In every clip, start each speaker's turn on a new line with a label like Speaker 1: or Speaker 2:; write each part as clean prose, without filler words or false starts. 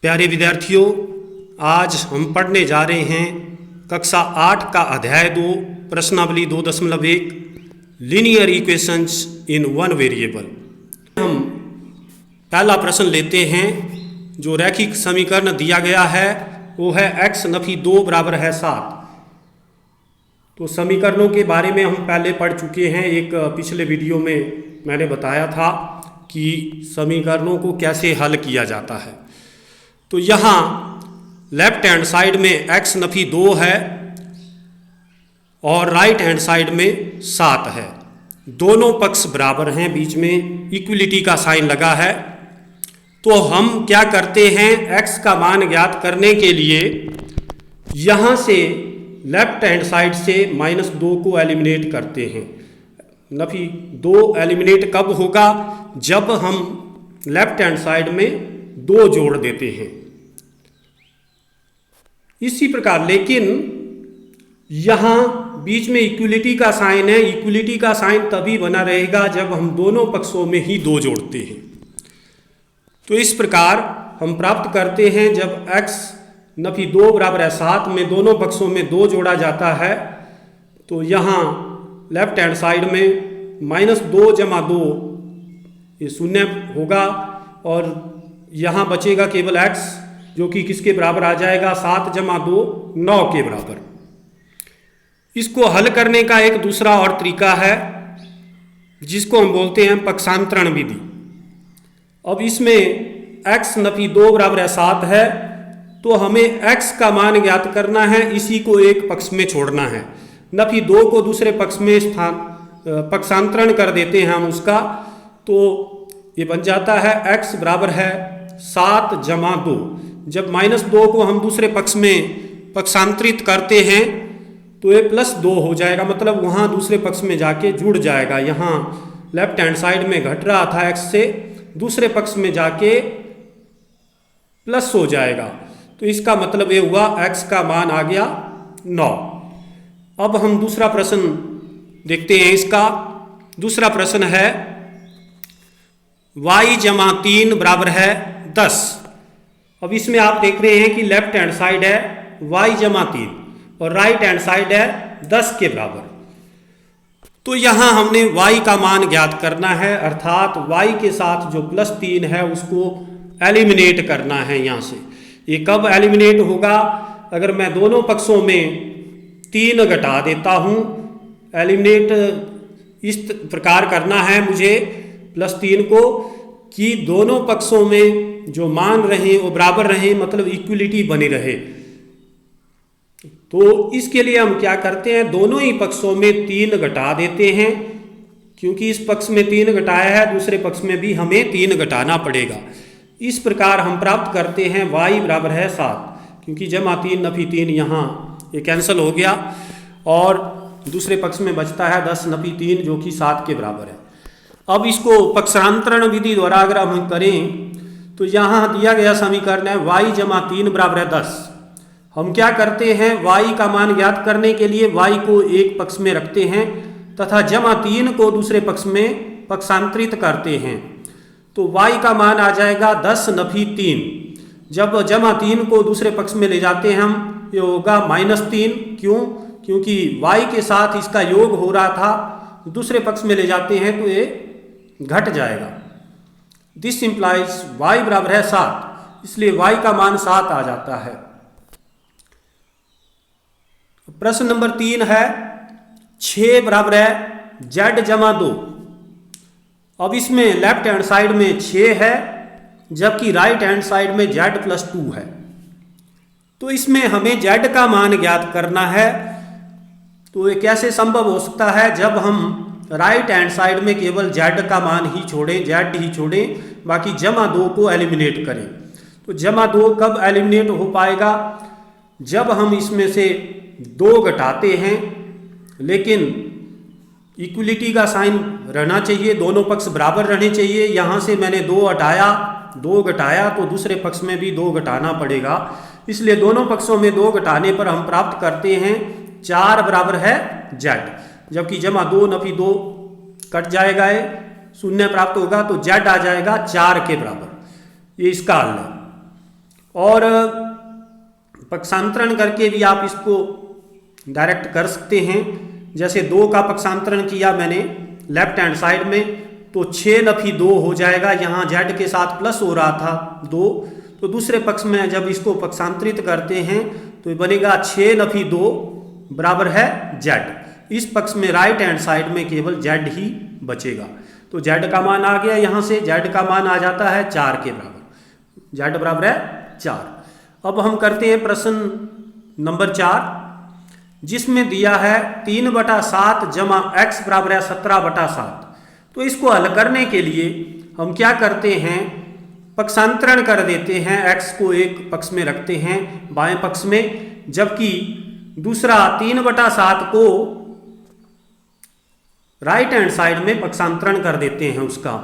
Speaker 1: प्यारे विद्यार्थियों, आज हम पढ़ने जा रहे हैं कक्षा 8 का अध्याय 2 प्रश्नावली 2.1 linear equations in one variable. हम पहला प्रश्न लेते हैं। जो रैखिक समीकरण दिया गया है वो है x नफी 2 बराबर है 7। तो समीकरणों के बारे में हम पहले पढ़ चुके हैं। एक पिछले वीडियो में मैंने बताया था कि समीकरणों को कैसे हल किया जाता है। तो यहाँ लेफ्ट हैंड साइड में x नफी 2 है और राइट हैंड साइड में 7 है। दोनों पक्ष बराबर हैं, बीच में इक्विलिटी का साइन लगा है। तो हम क्या करते हैं, x का मान ज्ञात करने के लिए यहाँ से लेफ्ट हैंड साइड से -2 को एलिमिनेट करते हैं। नफी 2 एलिमिनेट कब होगा, जब हम लेफ्ट हैंड साइड में 2 जोड़ देते हैं। इसी प्रकार लेकिन यहाँ बीच में इक्विलिटी का साइन है। इक्विलिटी का साइन तभी बना रहेगा जब हम दोनों पक्षों में ही 2 जोड़ते हैं। तो इस प्रकार हम प्राप्त करते हैं, जब x नफी 2 बराबर है 7 में दोनों पक्षों में 2 जोड़ा जाता है तो यहाँ लेफ्ट हैंड साइड में -2 जमा 2 ये शून्य होगा और यहाँ बचेगा केवल x, जो कि किसके बराबर आ जाएगा, 7 जमा 2 9 के बराबर। इसको हल करने का एक दूसरा और तरीका है जिसको हम बोलते हैं पक्षांतरण विधि। अब इसमें x नफी 2 बराबर है 7 है तो हमें x का मान ज्ञात करना है। इसी को एक पक्ष में छोड़ना है। नफी 2 को दूसरे पक्ष में पक्षांतरण कर देते हैं हम उसका। तो ये बन जाता है x बराबर है 7 जमा 2। जब -2 को हम दूसरे पक्ष में पक्षांतरित करते हैं तो ये +2 हो जाएगा, मतलब वहाँ दूसरे पक्ष में जाके जुड़ जाएगा। यहाँ लेफ्ट हैंड साइड में घट रहा था x से, दूसरे पक्ष में जाके प्लस हो जाएगा। तो इसका मतलब ये हुआ x का मान आ गया 9। अब हम दूसरा प्रश्न देखते हैं। इसका दूसरा प्रश्न है y जमा 3 बराबर है 10। अब इसमें आप देख रहे हैं कि लेफ्ट हैंड साइड है y जमा 3 और राइट हैंड साइड है 10 के बराबर। तो यहाँ हमने y का मान ज्ञात करना है, अर्थात y के साथ जो +3 है उसको एलिमिनेट करना है यहाँ से। ये कब एलिमिनेट होगा, अगर मैं दोनों पक्षों में 3 घटा देता हूँ। एलिमिनेट इस प्रकार करना है मुझे +3 को कि दोनों पक्षों में जो मान रहे वो बराबर रहे, मतलब इक्विलिटी बनी रहे। तो इसके लिए हम क्या करते हैं, दोनों ही पक्षों में 3 घटा देते हैं। क्योंकि इस पक्ष में 3 घटाया है, दूसरे पक्ष में भी हमें 3 घटाना पड़ेगा। इस प्रकार हम प्राप्त करते हैं y बराबर है 7, क्योंकि जमा 3 नफी 3 यहाँ ये कैंसिल हो गया और दूसरे पक्ष में बचता है 10 नफी 3 जो कि 7 के बराबर है। अब इसको पक्षांतरण विधि द्वारा अगर हम करें तो यहाँ दिया गया समीकरण है y जमा 3 बराबर है 10। हम क्या करते हैं, y का मान ज्ञात करने के लिए y को एक पक्ष में रखते हैं तथा जमा 3 को दूसरे पक्ष में पक्षांतरित करते हैं। तो y का मान आ जाएगा 10 नफी 3। जब जमा 3 को दूसरे पक्ष में ले जाते हैं हम, ये होगा -3। क्यों, क्योंकि y के साथ इसका योग हो रहा था, दूसरे पक्ष में ले जाते हैं तो ये घट जाएगा। दिस इंप्लाइज y बराबर है 7, इसलिए y का मान 7 आ जाता है। प्रश्न नंबर 3 है 6 बराबर है z जमा 2। अब इसमें लेफ्ट हैंड साइड में 6 है जबकि राइट हैंड साइड में z + 2 है। तो इसमें हमें z का मान ज्ञात करना है। तो ये कैसे संभव हो सकता है, जब हम राइट हैंड साइड में केवल z का मान ही छोड़ें, z ही छोड़ें, बाकी जमा 2 को एलिमिनेट करें। तो जमा 2 कब एलिमिनेट हो पाएगा, जब हम इसमें से 2 घटाते हैं, लेकिन इक्विलिटी का साइन रहना चाहिए, दोनों पक्ष बराबर रहने चाहिए। यहाँ से मैंने 2 घटाया तो दूसरे पक्ष में भी 2 घटाना पड़ेगा, इसलिए दोनों पक्षों में 2 घटाने पर हम प्राप्त करते हैं 4 बराबर है z। जबकि जमा 2 नफी 2 कट जाएगा, है 0 प्राप्त होगा तो z आ जाएगा 4 के बराबर। ये इसका हल है। और पक्षांतरण करके भी आप इसको डायरेक्ट कर सकते हैं। जैसे 2 का पक्षांतरण किया मैंने लेफ्ट हैंड साइड में, तो 6 नफी 2 हो जाएगा। यहाँ z के साथ प्लस हो रहा था 2, तो दूसरे पक्ष में जब इसको पक्षांतरित करते हैं तो ये बनेगा 6 नफी 2 बराबर है z। इस पक्ष में राइट हैंड साइड में केवल z ही बचेगा। तो z का मान आ गया, यहाँ से z का मान आ जाता है 4 के बराबर, z बराबर है 4। अब हम करते हैं प्रश्न नंबर 4, जिसमें दिया है 3/7 जमा x बराबर है 17/7। तो इसको हल करने के लिए हम क्या करते हैं, पक्षांतरण कर देते हैं। x को एक पक्ष में रखते हैं बाएं पक्ष में, जबकि दूसरा 3/7 को राइट हैंड साइड में पक्षांतरण कर देते हैं। उसका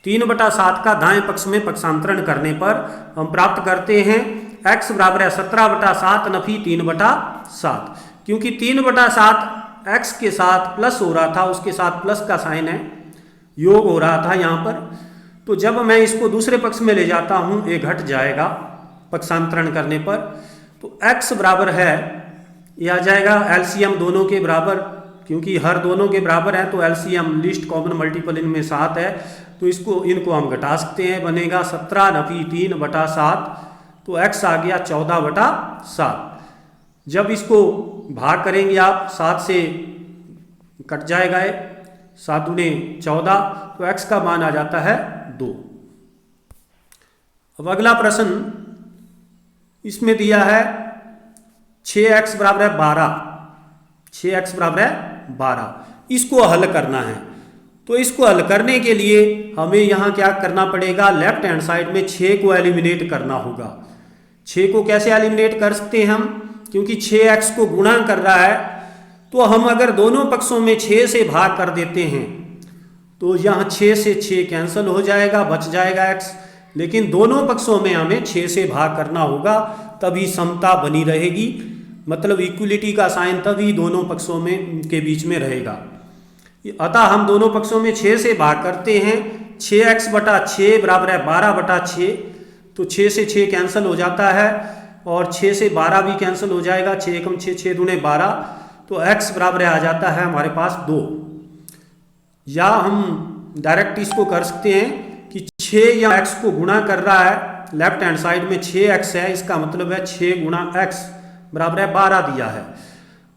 Speaker 1: 3/7 का दाएं पक्ष में पक्षांतरण करने पर हम प्राप्त करते हैं x बराबर है 17/7 नफी 3/7। क्योंकि 3/7 x के साथ प्लस हो रहा था, उसके साथ प्लस का साइन है, योग हो रहा था यहाँ पर। तो जब मैं इसको दूसरे पक्ष में ले जाता हूँ ये घट जाएगा पक्षांतरण करने पर। तो x बराबर है, ये आ जाएगा एलसीएम दोनों के बराबर, क्योंकि हर दोनों के बराबर है तो एलसीएम लीस्ट कॉमन मल्टीपल इनमें 7 है, तो इनको हम घटा सकते हैं। बनेगा 17 नफी 3/7, तो x आ गया 14/7। जब इसको भाग करेंगे आप 7 से कट जाएगा, 7 दूने 14, तो x का मान आ जाता है 2। अब अगला प्रश्न, इसमें दिया है 6x बराबर है 12, 6x बराबर है 12। इसको हल करना है। तो इसको हल करने के लिए हमें यहाँ क्या करना पड़ेगा, लेफ्ट हैंड साइड में 6 को एलिमिनेट करना होगा। 6 को कैसे एलिमिनेट कर सकते हैं हम, क्योंकि 6x को गुणा कर रहा है, तो हम अगर दोनों पक्षों में 6 से भाग कर देते हैं तो यहाँ 6 से 6 कैंसिल हो जाएगा, बच जाएगा x। लेकिन दोनों पक्षों में हमें 6 से भाग करना होगा, तभी समता बनी रहेगी, मतलब इक्वलिटी का साइन तभी दोनों पक्षों में के बीच में रहेगा। अतः हम दोनों पक्षों में 6 से भाग करते हैं। 6x/6 बराबर है 12/6, तो 6 से 6 कैंसिल हो जाता है और 6 से 12 भी कैंसिल हो जाएगा, 6 एकम 6, 6 दूने 12, तो x बराबर आ जाता है हमारे पास 2। या हम डायरेक्ट इसको कर सकते हैं कि 6 या x को गुणा कर रहा है, लेफ्ट हैंड साइड में 6x है, इसका मतलब है 6 गुणा x बराबर है 12 दिया है।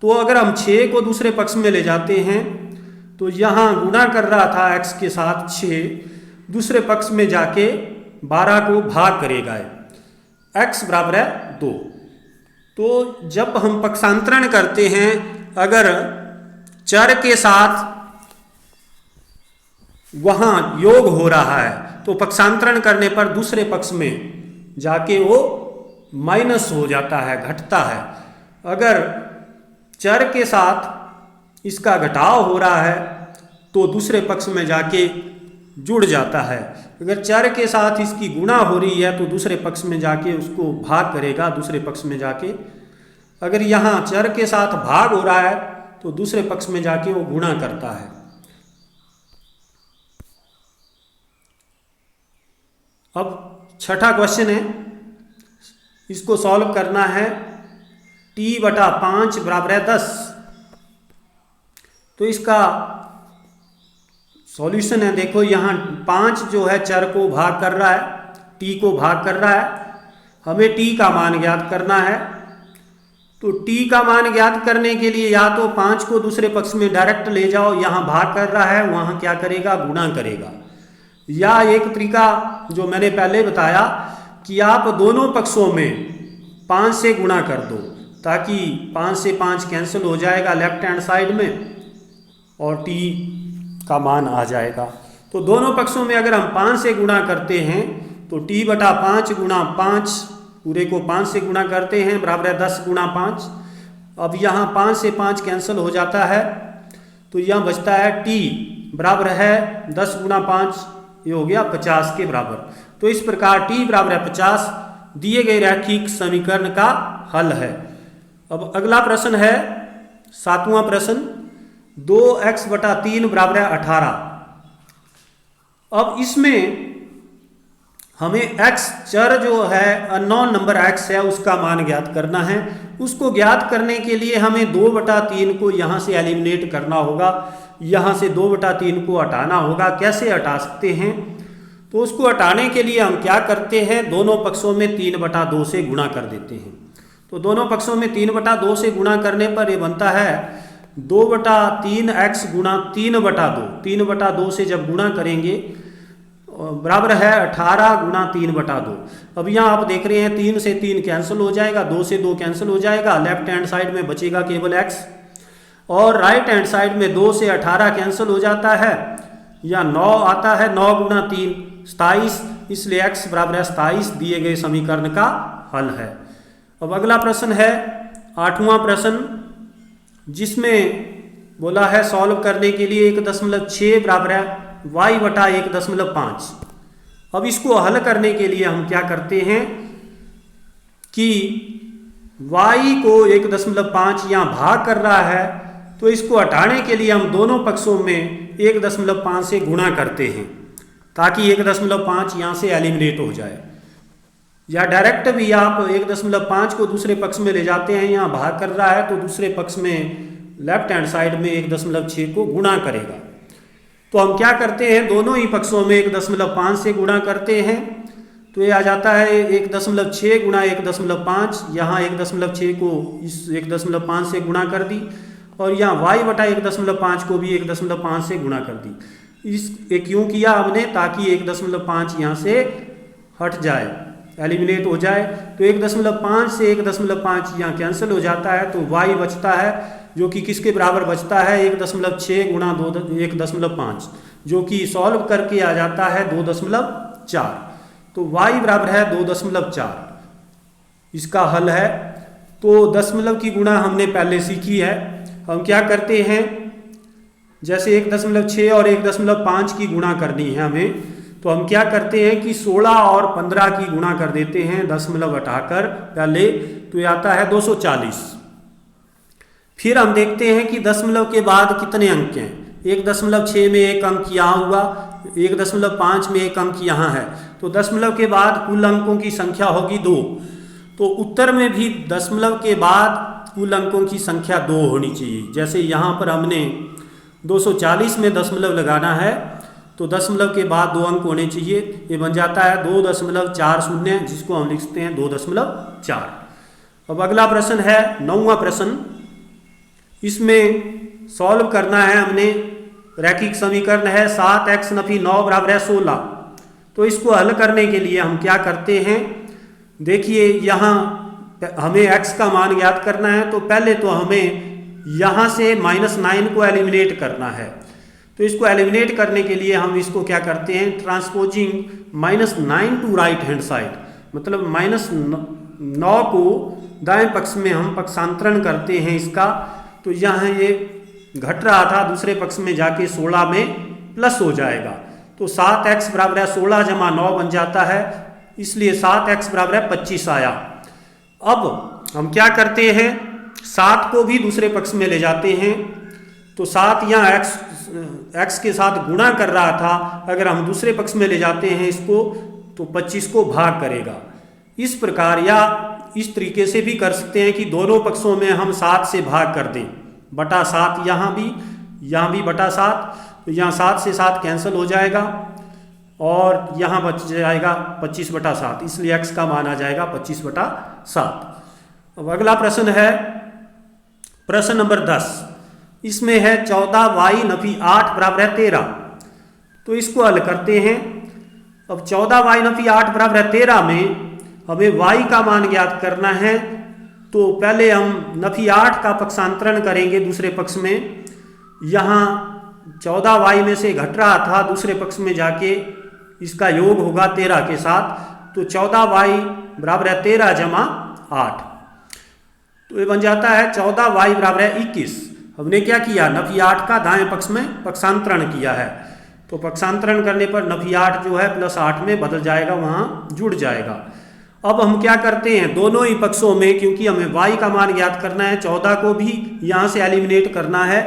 Speaker 1: तो अगर हम 6 को दूसरे पक्ष में ले जाते हैं तो यहाँ गुणा कर रहा था x के साथ 6, दूसरे पक्ष में जाके 12 को भाग करेगा, x बराबर है 2। तो जब हम पक्षांतरण करते हैं, अगर चर के साथ वहाँ योग हो रहा है तो पक्षांतरण करने पर दूसरे पक्ष में जाके वो माइनस हो जाता है, घटता है। अगर चर के साथ इसका घटाव हो रहा है तो दूसरे पक्ष में जाके जुड़ जाता है। अगर चर के साथ इसकी गुणा हो रही है तो दूसरे पक्ष में जाके उसको भाग करेगा, दूसरे पक्ष में जाके। अगर यहाँ चर के साथ भाग हो रहा है तो दूसरे पक्ष में जाके वो गुणा करता है। अब छठा क्वेश्चन है, इसको सॉल्व करना है। t/5 बराबर है 10। तो इसका सॉल्यूशन है, देखो यहाँ 5 जो है चर को भाग कर रहा है, t को भाग कर रहा है, हमें t का मान ज्ञात करना है। तो t का मान ज्ञात करने के लिए या तो 5 को दूसरे पक्ष में डायरेक्ट ले जाओ, यहाँ भाग कर रहा है, वहाँ क्या करेगा, गुणा करेगा। या एक तरीका जो मैंने पहले बताया कि आप दोनों पक्षों में 5 से गुणा कर दो, ताकि 5 से 5 कैंसिल हो जाएगा लेफ्ट हैंड साइड में और t का मान आ जाएगा। तो दोनों पक्षों में अगर हम 5 से गुणा करते हैं तो t/5 गुणा 5, पूरे को 5 से गुणा करते हैं, बराबर है 10 गुणा 5। अब यहाँ 5 से 5 कैंसिल हो जाता है, तो यहाँ बचता है t बराबर है 10 गुणा 5, ये हो गया 50 के बराबर। तो इस प्रकार t बराबर है 50 दिए गए रैखिक समीकरण का हल है। अब अगला प्रश्न है 7वां प्रश्न, 2x/3 बराबर है 18। अब इसमें हमें x चर जो है अननोन नंबर x है उसका मान ज्ञात करना है। उसको ज्ञात करने के लिए हमें 2/3 को यहाँ से एलिमिनेट करना होगा, यहाँ से 2/3 को हटाना होगा। कैसे हटा सकते हैं? तो उसको हटाने के लिए हम क्या करते हैं, दोनों पक्षों में 3/2 से गुणा कर देते हैं। तो दोनों पक्षों में 3/2 से गुणा करने पर ये बनता है 2/3x गुणा 3/2। 3/2 से जब गुणा करेंगे बराबर है 18 गुणा 3/2। अब यहाँ आप देख रहे हैं 3 से 3 कैंसिल हो जाएगा, 2 से 2 कैंसिल हो जाएगा, लेफ्ट हैंड साइड में बचेगा केवल x, और राइट हैंड साइड में 2 से 18 कैंसिल हो जाता है, या 9 आता है, 9 गुणा 3 27, इसलिए x बराबर है 27 दिए गए समीकरण का हल है। अब अगला प्रश्न है 8वां प्रश्न, जिसमें बोला है सॉल्व करने के लिए 1.6 बराबर है y/1.5। अब इसको हल करने के लिए हम क्या करते हैं कि y को 1.5 यहाँ भाग कर रहा है, तो इसको हटाने के लिए हम दोनों पक्षों में 1.5 से गुणा करते हैं ताकि 1.5 यहाँ से एलिमिनेट हो जाए। या डायरेक्ट भी आप 1.5 को दूसरे पक्ष में ले जाते हैं, यहाँ भाग कर रहा है तो दूसरे पक्ष में लेफ्ट हैंड साइड में 1.6 को गुणा करेगा। तो हम क्या करते हैं, दोनों ही पक्षों में 1.5 से गुणा करते हैं, तो ये आ जाता है 1.6 गुणा 1.5। यहाँ 1.6 को इस 1.5 से गुणा कर दी, और यहाँ y/1.5 को भी 1.5 से गुणा कर दी। इस क्यों किया हमने, ताकि 1.5 यहाँ से हट जाए, एलिमिनेट हो जाए। तो 1.5 से 1.5 यहाँ कैंसिल हो जाता है, तो y बचता है, जो कि किसके बराबर बचता है 1.6 गुणा 1.5, जो कि सॉल्व करके आ जाता है 2.4। तो y बराबर है 2.4, इसका हल है। तो दशमलव की गुणा हमने पहले सीखी है। हम क्या करते हैं, जैसे 1.6 और 1.5 की गुणा करनी है हमें, तो हम क्या करते हैं कि 16 और 15 की गुणा कर देते हैं, दशमलव हटाकर पहले, तो ये आता है 240। फिर हम देखते हैं कि दशमलव के बाद कितने अंक हैं। 1.6 में एक अंक यहाँ हुआ, 1.5 में एक अंक यहाँ है, तो दशमलव के बाद कुल अंकों की संख्या होगी 2। तो उत्तर में भी दशमलव के बाद कुल अंकों की संख्या 2 होनी चाहिए। जैसे यहाँ पर हमने 240 में दशमलव लगाना है, तो दशमलव के बाद 2 अंक होने चाहिए। ये बन जाता है 2.40, जिसको हम लिखते हैं 2.4। अब अगला प्रश्न है 9वां प्रश्न। इसमें सॉल्व करना है हमने, रैखिक समीकरण है 7x - 9 बराबर है 16। तो इसको हल करने के लिए हम क्या करते हैं, देखिए यहाँ हमें x का मान ज्ञात करना है, तो पहले तो हमें यहाँ से -9 को एलिमिनेट करना है। तो इसको एलिमिनेट करने के लिए हम इसको क्या करते हैं, transposing -9 to right hand side, मतलब -9 को दाएं पक्ष में हम पक्षांतरण करते हैं इसका। तो यहाँ ये घट रहा था, दूसरे पक्ष में जाके 16 में प्लस हो जाएगा। तो 7x बराबर है 16 जमा 9 बन जाता है, इसलिए 7x बराबर है 25 आया। अब हम क्या करते हैं, 7 को भी दूसरे पक्ष में ले जाते हैं, तो 7 यहाँ x के साथ गुणा कर रहा था, अगर हम दूसरे पक्ष में ले जाते हैं इसको, तो 25 को भाग करेगा। इस प्रकार या इस तरीके से भी कर सकते हैं कि दोनों पक्षों में हम 7 से भाग कर दें, बटा 7 यहाँ भी बटा 7, तो यहाँ 7 से 7 कैंसिल हो जाएगा, और यहाँ बच जाएगा 25/7, इसलिए x का मान आ जाएगा 25/7। अब अगला प्रश्न है प्रश्न नंबर 10। इसमें है 14y - 8 बराबर है 13। तो इसको हल करते हैं। अब 14y - 8 बराबर है 13 में हमें y का मान ज्ञात करना है, तो पहले हम नफी 8 का पक्षांतरण करेंगे दूसरे पक्ष में। यहाँ 14y में से घट रहा था, दूसरे पक्ष में जाके इसका योग होगा 13 के साथ, तो 14y बराबर है 13 जमा 8, तो ये बन जाता है 14y बराबर है 21। हमने क्या किया, नफी 8 का दाएं पक्ष में पक्षांतरण किया है, तो पक्षांतरण करने पर नफी 8 जो है +8 में बदल जाएगा, वहाँ जुड़ जाएगा। अब हम क्या करते हैं, दोनों ही पक्षों में, क्योंकि हमें y का मान ज्ञात करना है, 14 को भी यहाँ से एलिमिनेट करना है,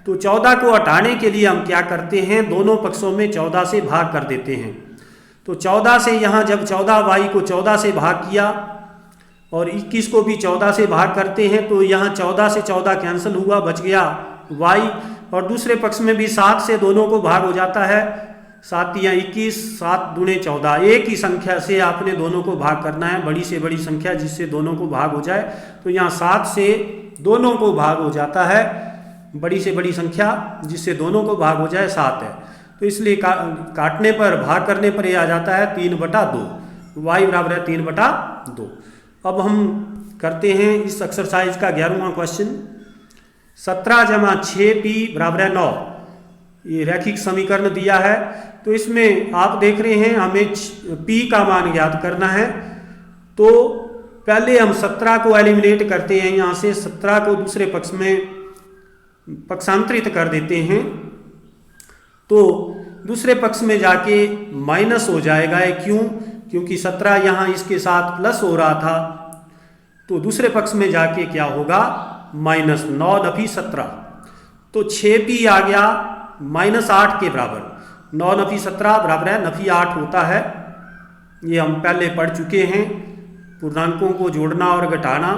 Speaker 1: तो 14 को हटाने के लिए हम क्या करते हैं, दोनों पक्षों में 14 से भाग कर देते हैं। तो 14 से यहाँ जब 14y को 14 से भाग किया और 21 को भी 14 से भाग करते हैं तो यहाँ 14 से 14 कैंसिल हुआ, बच गया y। और दूसरे पक्ष में भी 7 से दोनों को भाग हो जाता है, 7 या 21, 7 दूने 14। एक ही संख्या से आपने दोनों को भाग करना है, बड़ी से बड़ी संख्या जिससे दोनों को भाग हो जाए। तो यहाँ 7 से दोनों को भाग हो जाता है, बड़ी से बड़ी संख्या जिससे दोनों को भाग हो जाए 7 है। तो इसलिए काटने पर, भाग करने पर यह आ जाता है 3/2, y बराबर है 3/2। अब हम करते हैं इस एक्सरसाइज का 11वां क्वेश्चन। 17 जमा 6p बराबर है 9, ये रैखिक समीकरण दिया है। तो इसमें आप देख रहे हैं हमें p का मान ज्ञात करना है। तो पहले हम 17 को एलिमिनेट करते हैं, यहाँ से 17 को दूसरे पक्ष में पक्षांतरित कर देते हैं। तो दूसरे पक्ष में जाके माइनस हो जाएगा, क्यों? क्योंकि 17 यहाँ इसके साथ प्लस हो रहा था, तो दूसरे पक्ष में जाके क्या होगा, माइनस 9 नफी 17। तो 6p आ गया -8 के बराबर। 9 नफी 17 बराबर है नफी 8 होता है। ये हम पहले पढ़ चुके हैं, पूर्णांकों को जोड़ना और घटाना।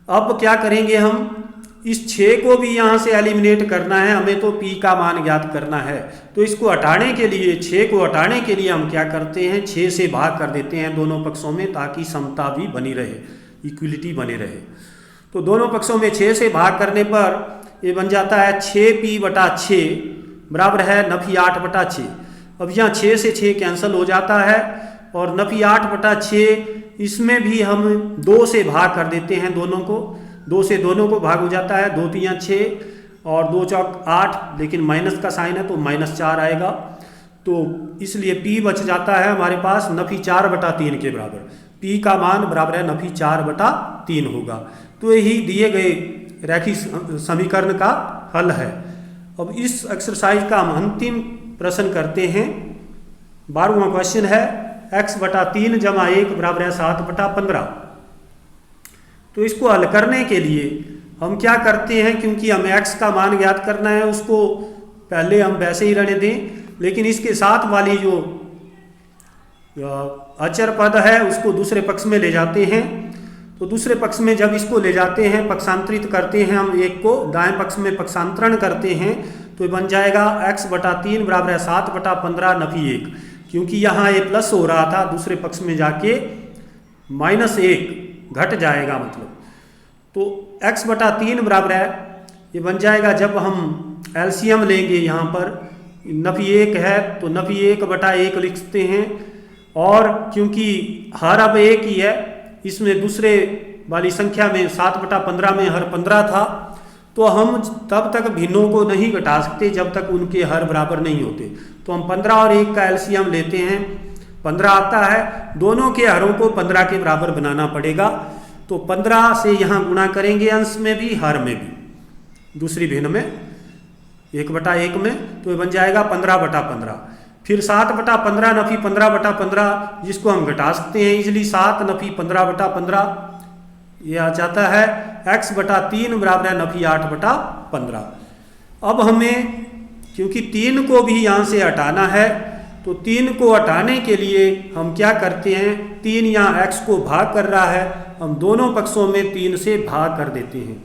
Speaker 1: अब क्या करेंगे, हम इस 6 को भी यहाँ से एलिमिनेट करना है, हमें तो p का मान ज्ञात करना है। तो इसको हटाने के लिए, 6 को हटाने के लिए हम क्या करते हैं, 6 से भाग कर देते हैं दोनों पक्षों में, ताकि समता भी बनी रहे, इक्वलिटी बने रहे। तो दोनों पक्षों में 6 से भाग करने पर ये बन जाता है 6p/6 बराबर है नफी 8/6। अब यहाँ 6 से 6 कैंसिल हो जाता है और नफी 8/6 इसमें भी हम 2 से भाग कर देते हैं दोनों को। 2 से दोनों को भाग हो जाता है, 2 3 6 और 2 4 8, लेकिन माइनस का साइन है तो -4 आएगा। तो इसलिए p बच जाता है हमारे पास नफी 4/3 के बराबर। p का मान बराबर है नफी 4/3 होगा। तो यही दिए गए रैखिक समीकरण का हल है। अब इस एक्सरसाइज का हम अंतिम प्रश्न करते हैं। 12वां क्वेश्चन है x/3 जमा 1 बराबर है 7/15। तो इसको हल करने के लिए हम क्या करते हैं, क्योंकि हमें x का मान ज्ञात करना है, उसको पहले हम वैसे ही रहने दें, लेकिन इसके साथ वाली जो अचर पद है उसको दूसरे पक्ष में ले जाते हैं। तो दूसरे पक्ष में जब इसको ले जाते हैं, पक्षांतरित करते हैं, हम एक को दाएं पक्ष में पक्षांतरण करते हैं, तो बन जाएगा x/3 बराबर है 7/15 नफी 1। क्योंकि यहाँ ये प्लस हो रहा था, दूसरे पक्ष में जाके -1 घट जाएगा मतलब। तो x/3 बराबर है, ये बन जाएगा, जब हम एलसीएम लेंगे यहाँ पर नफी 1 है तो नफी 1/1 लिखते हैं। और क्योंकि हर अब 1 ही है, इसमें दूसरे वाली संख्या में 7/15 में हर 15 था, तो हम तब तक भिन्नों को नहीं घटा सकते जब तक उनके हर बराबर नहीं होते। तो हम 15 और 1 का एलसीएम लेते हैं, 15 आता है, दोनों के हरों को 15 के बराबर बनाना पड़ेगा। तो 15 से यहाँ गुणा करेंगे अंश में भी हर में भी, दूसरी भिन्न में 1/1 में, तो ये बन जाएगा 15/15। फिर 7/15 नफी 15/15, जिसको हम घटा सकते हैं इजली, 7 नफी 15/15, ये आ जाता है x/3 बराबर है नफी 8/15। अब हमें क्योंकि 3 को भी यहाँ से हटाना है, तो 3 को हटाने के लिए हम क्या करते हैं, 3 यहाँ x को भाग कर रहा है, हम दोनों पक्षों में 3 से भाग कर देते हैं,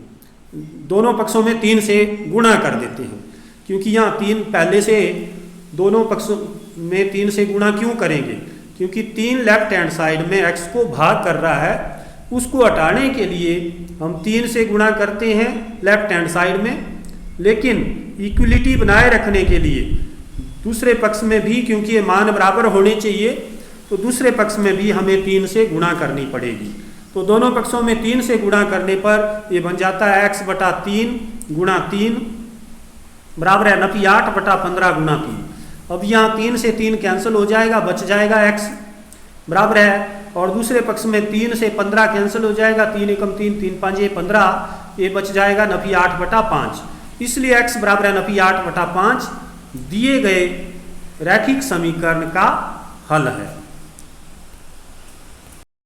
Speaker 1: दोनों पक्षों में 3 से गुणा कर देते हैं। क्योंकि यहाँ 3 पहले से, दोनों पक्षों में 3 से गुणा क्यों करेंगे, क्योंकि 3 लेफ्ट हैंड साइड में x को भाग कर रहा है, उसको हटाने के लिए हम 3 से गुणा करते हैं लेफ्ट हैंड साइड में। लेकिन इक्वलिटी बनाए रखने के लिए दूसरे पक्ष में भी, क्योंकि ये मान बराबर होने चाहिए, तो दूसरे पक्ष में भी हमें 3 से गुणा करनी पड़ेगी। तो दोनों पक्षों में 3 से गुणा करने पर ये बन जाता है x/3 गुणा 3 बराबर है नफी 8/15 गुणा 3। अब यहाँ 3 से 3 कैंसिल हो जाएगा, बच जाएगा x बराबर है, और दूसरे पक्ष में 3 से 15 कैंसिल हो जाएगा, 3 एकम 3, 3 5 15, ये बच जाएगा नफी 8/5। इसलिए x बराबर है नफी 8/5 दिए गए रैखिक समीकरण का हल है।